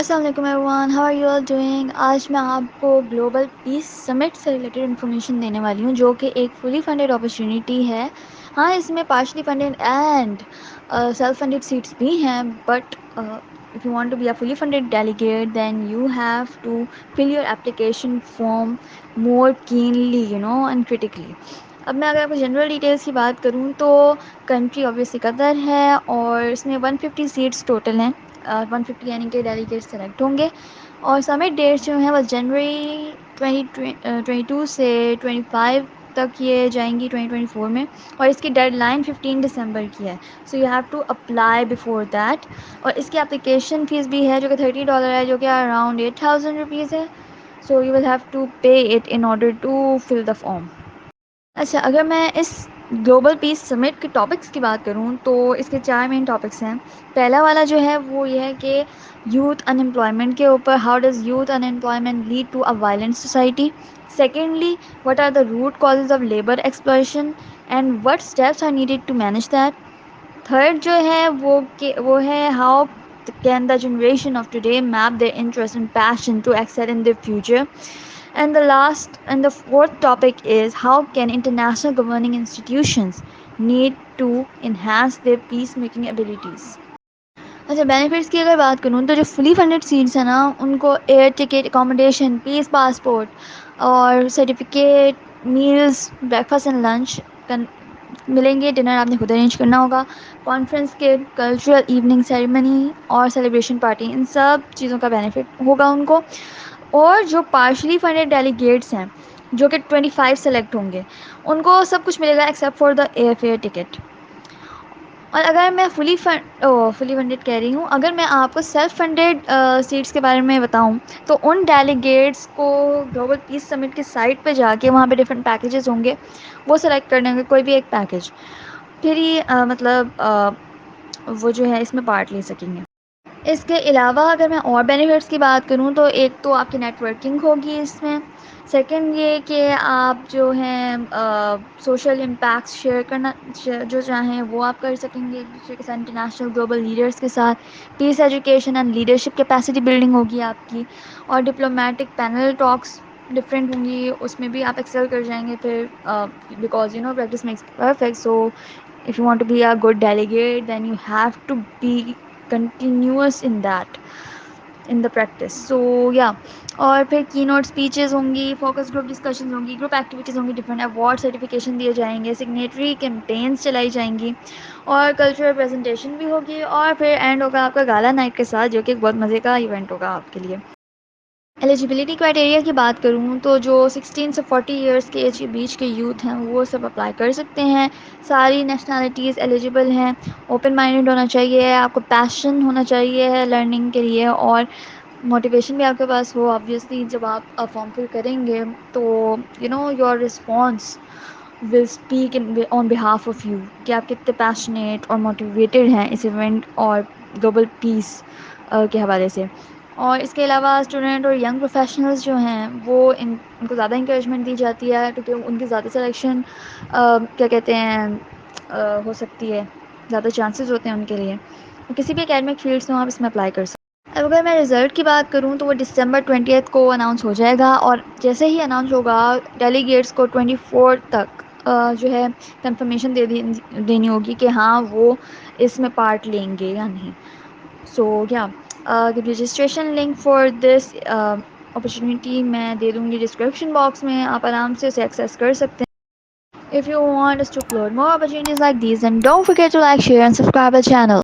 السلام علیکم everyone, how are you all doing? آج میں آپ کو گلوبل پیس سمٹ سے ریلیٹڈ انفارمیشن دینے والی ہوں، جو کہ ایک فلی فنڈیڈ اپرچونیٹی ہے. ہاں، اس میں partially funded and self funded seats بھی ہیں، but if you want to be a fully funded delegate, then you have to fill your application form more keenly, and critically. اب میں اگر آپ کو جنرل ڈیٹیلس کی بات کروں تو کنٹری اوبیسلی قطر ہے، اور اس میں 150 سیٹس ٹوٹل ہیں. 150 یعنی کہ ڈیلیگیٹ سلیکٹ ہوں گے، اور سمٹ ڈیٹس جو ہیں وہ جنوری 2022 سے 25 تک یہ جائیں گی 2024 میں، اور اس کی ڈیڈ لائن 15 دسمبر کی ہے. So you have to apply before that. اور اس کی اپلیکیشن فیس بھی ہے جو کہ $30 ہے، جو کہ اراؤنڈ 8000 روپیز ہے. So you will have to pay it in order to fill the form. اچھا، اگر میں اس گلوبل پیس سمٹ کے ٹاپکس کی بات کروں تو اس کے 4 مین ٹاپکس ہیں. پہلا والا جو ہے وہ یہ ہے کہ یوتھ ان امپلائمنٹ کے اوپر. How does youth unemployment lead to a violent society. Secondly, what are the root causes of labour exploitation and what steps are needed to manage that. Third جو ہے وہ ہے how can the generation of today map their interest and passion to excel in their future. And the fourth topic is how can international governing institutions need to enhance their peacemaking abilities. اچھا، benefits کی اگر بات کروں تو جو fully funded seats ہیں نا، ان کو ایئر ٹکٹ، اکاموڈیشن، پیس پاسپورٹ اور certificate, meals, breakfast and lunch ملیں گے. ڈنر آپ نے خود ارینج کرنا ہوگا. کانفرنس کے کلچرل ایوننگ، سیریمنی اور سیلیبریشن پارٹی، ان سب چیزوں کا بینیفٹ ہوگا ان کو. اور جو پارشلی فنڈیڈ ڈیلیگیٹس ہیں جو کہ 25 سلیکٹ ہوں گے، ان کو سب کچھ ملے گا except for the air fare ticket. اور اگر میں فلی فنڈیڈ کہہ رہی ہوں، اگر میں آپ کو سیلف فنڈیڈ سیٹس کے بارے میں بتاؤں تو ان ڈیلیگیٹس کو گلوبل پیس سمٹ کی سائٹ پہ جا کے وہاں پہ ڈفرینٹ پیکیجز ہوں گے، وہ سلیکٹ کرنے ہوں گے کوئی بھی ایک پیکیج، پھر ہی وہ جو ہے اس میں پارٹ لے سکیں گے. اس کے علاوہ اگر میں اور بینیفٹس کی بات کروں تو ایک تو آپ کی نیٹ ورکنگ ہوگی اس میں. سیکنڈ یہ کہ آپ جو ہیں سوشل امپیکٹس شیئر کرنا جو چاہیں وہ آپ کر سکیں گے ایک دوسرے کے ساتھ، انٹرنیشنل گلوبل لیڈرس کے ساتھ. Peace education and leadership capacity building ہوگی آپ کی. اور ڈپلومیٹک پینل ٹاکس ڈفرینٹ ہوں گی، اس میں بھی آپ ایکسل کر جائیں گے پھر، because practice makes perfect. So if you want to be a good delegate, then you have to be continuous in the practice. So yeah. اور پھر کی نوٹ اسپیچز ہوں گی، فوکس گروپ ڈسکشنز ہوں گی، گروپ ایکٹیویٹیز ہوں گی، different award certification دیے جائیں گے، سگنیٹری کیمپینس چلائی جائیں گی، اور کلچرل پریزنٹیشن بھی ہوگی. اور پھر اینڈ ہوگا آپ کا گالا نائٹ کے ساتھ، جو کہ ایک بہت مزے کا ایونٹ ہوگا آپ کے لیے. ایلیجیبلٹی کرائٹیریا کی بات کروں تو جو 16 سے 40 ایئرس کے ایج کے بیچ کے یوتھ ہیں وہ سب اپلائی کر سکتے ہیں. ساری نیشنلٹیز ایلیجیبل ہیں. اوپن مائنڈیڈ ہونا چاہیے، آپ کو پیشن ہونا چاہیے ہے لرننگ کے لیے، اور موٹیویشن بھی آپ کے پاس ہو. آبویسلی جب آپ فارم فل کریں گے تو your response will speak on behalf of you کہ آپ کتنے پیشنیٹ اور موٹیویٹیڈ ہیں اس ایونٹ اور گلوبل پیس کے حوالے سے. اور اس کے علاوہ اسٹوڈنٹ اور ینگ پروفیشنلز جو ہیں وہ ان کو زیادہ انکریجمنٹ دی جاتی ہے، کیونکہ ان کی زیادہ سلیکشن کیا کہتے ہیں ہو سکتی ہے، زیادہ چانسز ہوتے ہیں ان کے لیے. کسی بھی اکیڈمک فیلڈس میں آپ اس میں اپلائی کر سکتے ہیں. اب اگر میں رزلٹ کی بات کروں تو وہ December 20 کو اناؤنس ہو جائے گا، اور جیسے ہی اناؤنس ہوگا ڈیلیگیٹس کو 24 تک جو ہے کنفرمیشن دینی ہوگی کہ ہاں وہ اس میں پارٹ لیں گے یا نہیں. سو کیا registration link for this opportunity میں دے دوں گی ڈسکرپشن باکس میں، آپ آرام سے اسے ایکسیس کر سکتے ہیں. If you want us to upload more opportunities like these, then don't forget to like, share and subscribe our channel.